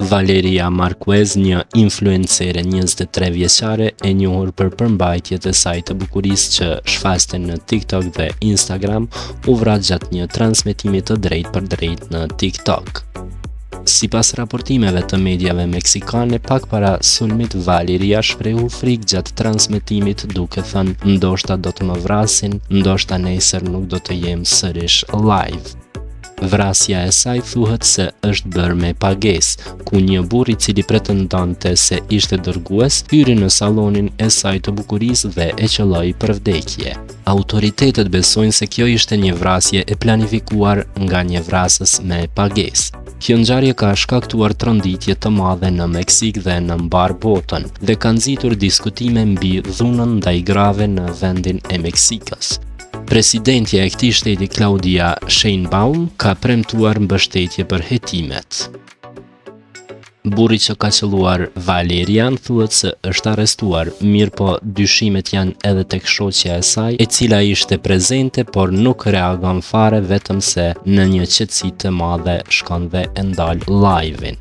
Valeria Marquez, një influencere 23 vjeçare e njohur për përmbajtjet e saj të bukurisë që shfaste në TikTok dhe Instagram, u vra gjatë një transmetimi të drejtpërdrejtë në TikTok. Sipas raportimeve të mediave meksikane, pak para sulmit, Valeria shprehu frikë gjatë transmetimit duke thënë: "Ndoshta do të më vrasin, ndoshta nesër nuk do të jem sërish live." Vrasja e saj thuhet se është bërë me pagesë, ku një burr i cili pretendonte se ishte dërgues hyri në sallonin e saj të bukurisë dhe e qelloi për vdekje. Autoritetet besojnë se kjo ishte një vrasje e planifikuar nga një vrasës me pagesë. Kjo ngjarje ka shkaktuar tronditje të madhe në Meksik dhe në mbar botën dhe ka nxitur diskutime mbi dhunën ndaj grave në vendin e Meksikës. Presidentja e këtij shteti, Claudia Sheinbaum, ka premtuar mbështetje për hetimet. Burri që ka qelluar Valerian thuhet se është arrestuar, mirëpo dyshimet janë edhe tek shoqja e saj, e cila ishte prezente por nuk reagon fare, vetëm se në një qetësi të madhe shkon dhe e ndal live-in.